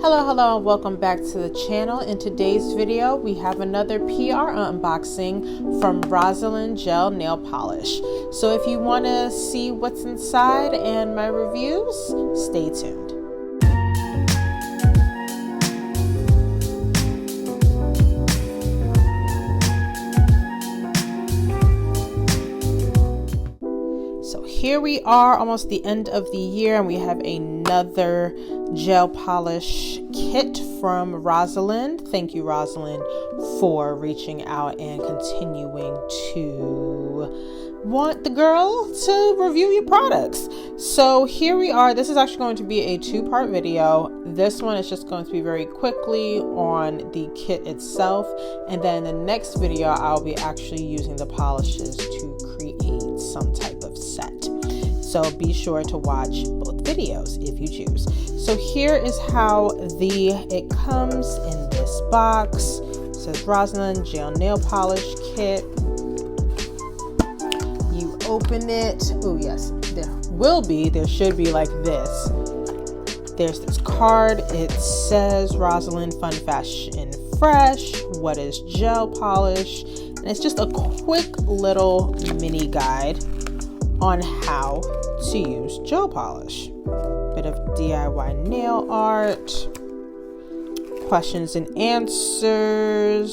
Hello, and welcome back to the channel. In today's video, we have another PR unboxing from Rosalind Gel Nail Polish. So if you want to see what's inside and my reviews, stay tuned. So here we are, almost the end of the year, and we have another gel polish kit from Rosalind. Thank you, Rosalind, for reaching out and continuing to want the girl to review your products. So here we are. This is actually going to be a two-part video. This one is just going to be very quickly on the kit itself, and then in the next video I'll be actually using the polishes to create some type of set. So be sure to watch both videos if you choose. So here is how it comes in this box. It says Rosalind Gel Nail Polish Kit. You open it. Oh yes, there should be like this. There's this card. It says Rosalind Fun Fashion Fresh. What is gel polish? And it's just a quick little mini guide on how to use gel polish. Bit of DIY nail art, questions and answers.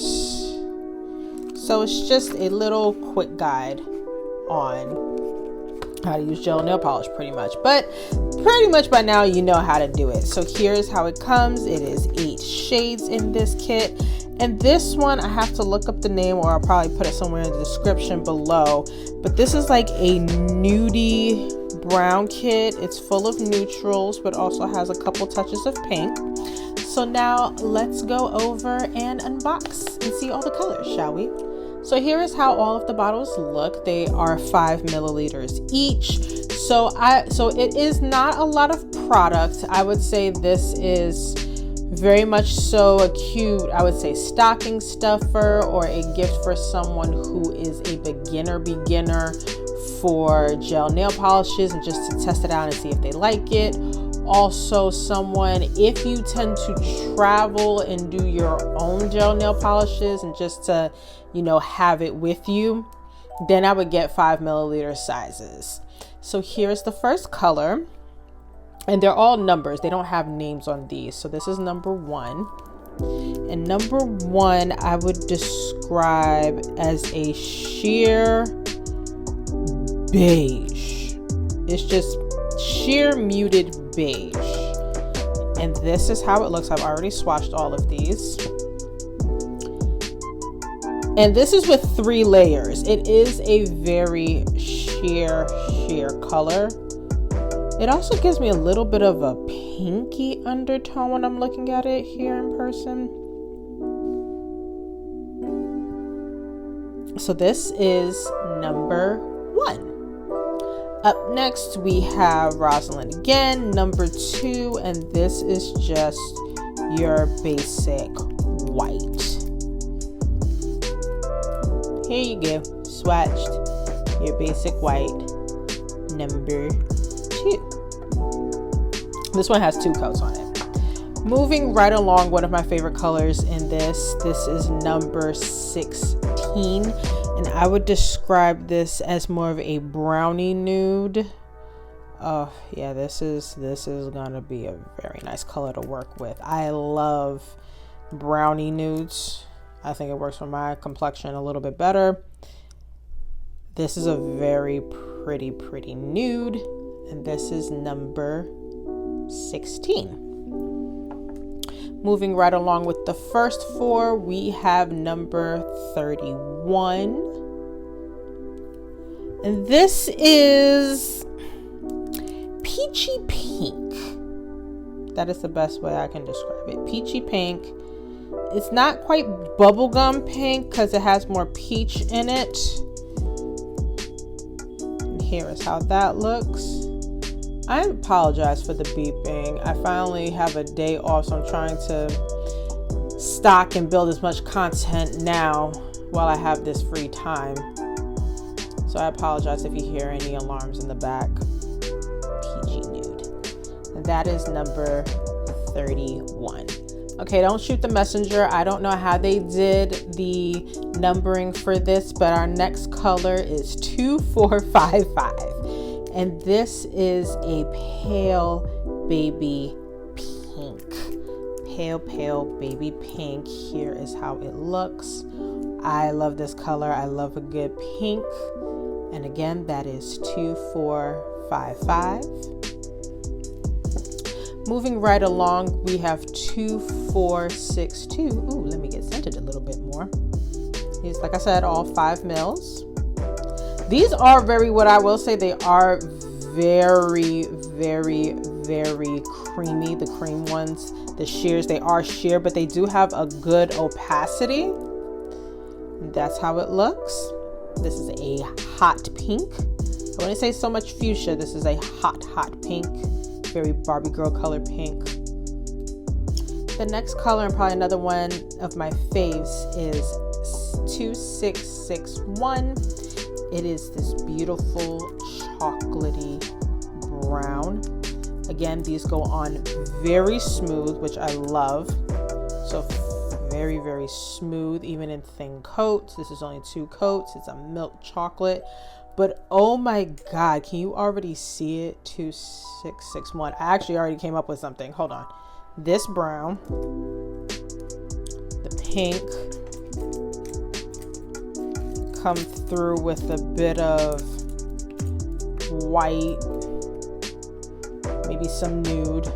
So it's just a little quick guide on how to use gel nail polish pretty much. But pretty much by now you know how to do it. So here's how it comes. It is 8 shades in this kit. And this one, I have to look up the name, or I'll probably put it somewhere in the description below. But this is like a nudie brown kit. It's full of neutrals, but also has a couple touches of pink. So now let's go over and unbox and see all the colors, shall we? So here is how all of the bottles look. They are 5 milliliters each. So it is not a lot of product. I would say this is very much so a cute, I would say, stocking stuffer, or a gift for someone who is a beginner for gel nail polishes, and just to test it out and see if they like it. Also someone, if you tend to travel and do your own gel nail polishes and just to, have it with you, then I would get 5 milliliter sizes. So here's the first color. And they're all numbers. They don't have names on these. So this is number 1. And number 1 I would describe as a sheer beige. It's just sheer muted beige. And this is how it looks. I've already swatched all of these. And this is with 3 layers. It is a very sheer color. It also gives me a little bit of a pinky undertone when I'm looking at it here in person. So this is number 1. Up next we have Rosalind again, number 2, and this is just your basic white. Here you go, swatched your basic white, number 2. This one has 2 coats on it. Moving right along, one of my favorite colors in this is number 16, and I would describe this as more of a brownie nude. Oh yeah, this is gonna be a very nice color to work with. I love brownie nudes. I think it works for my complexion a little bit better. This is a very pretty nude. And this is number 16. Moving right along with the first 4, we have number 31. And this is peachy pink. That is the best way I can describe it. Peachy pink. It's not quite bubblegum pink because it has more peach in it. And here is how that looks. I apologize for the beeping. I finally have a day off, so I'm trying to stock and build as much content now while I have this free time. So I apologize if you hear any alarms in the back. Peachy nude. And that is number 31. Okay, don't shoot the messenger. I don't know how they did the numbering for this, but our next color is 2455. And this is a pale baby pink. Pale baby pink. Here is how it looks. I love this color. I love a good pink. And again, that is 2455. Moving right along, we have 2462. Ooh, let me get scented a little bit more. These, like I said, all 5 mils. These are what I will say, they are very creamy. The cream ones, the sheers, they are sheer, but they do have a good opacity. That's how it looks. This is a hot pink. I wouldn't say so much fuchsia. This is a hot pink. Very Barbie girl color pink. The next color, and probably another one of my faves, is 2661. It is this beautiful chocolatey brown. Again, these go on very smooth, which I love. So very smooth, even in thin coats. This is only 2 coats. It's a milk chocolate. But oh my God, can you already see it? 2661. I actually already came up with something. Hold on. This brown, the pink, come through with a bit of white, maybe some nude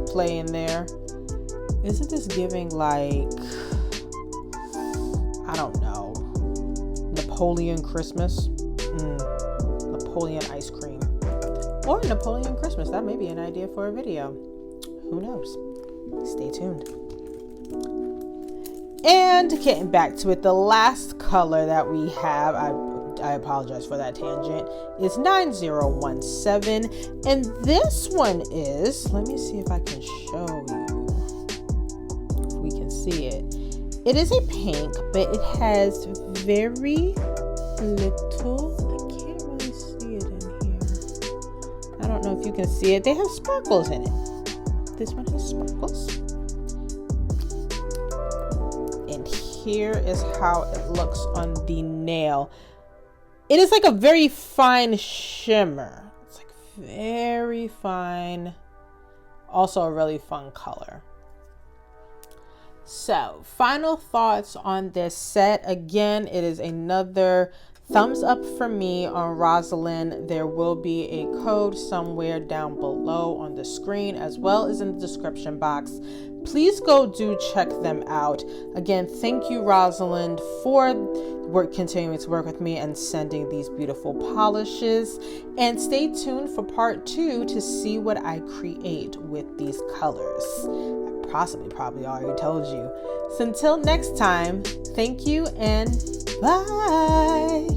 play in there. Isn't this giving like, I don't know, Napoleon Christmas? Napoleon ice cream, or Napoleon Christmas. That may be an idea for a video. Who knows? Stay tuned. And getting back to it, the last color that we have, I apologize for that tangent, is 9017. And this one is, let me see if I can show you, if we can see it. It is a pink, but it has very little, I can't really see it in here. I don't know if you can see it. They have sparkles in it. This one has sparkles. And here is how it looks on the nail. It is like a very fine shimmer. It's like very fine. Also a really fun color. So, final thoughts on this set. Again, it is another thumbs up for me on Rosalind. There will be a code somewhere down below on the screen, as well as in the description box. Please go do check them out. Again, thank you, Rosalind, for continuing to work with me and sending these beautiful polishes. And stay tuned for part 2 to see what I create with these colors. Probably already told you. So until next time, thank you and bye.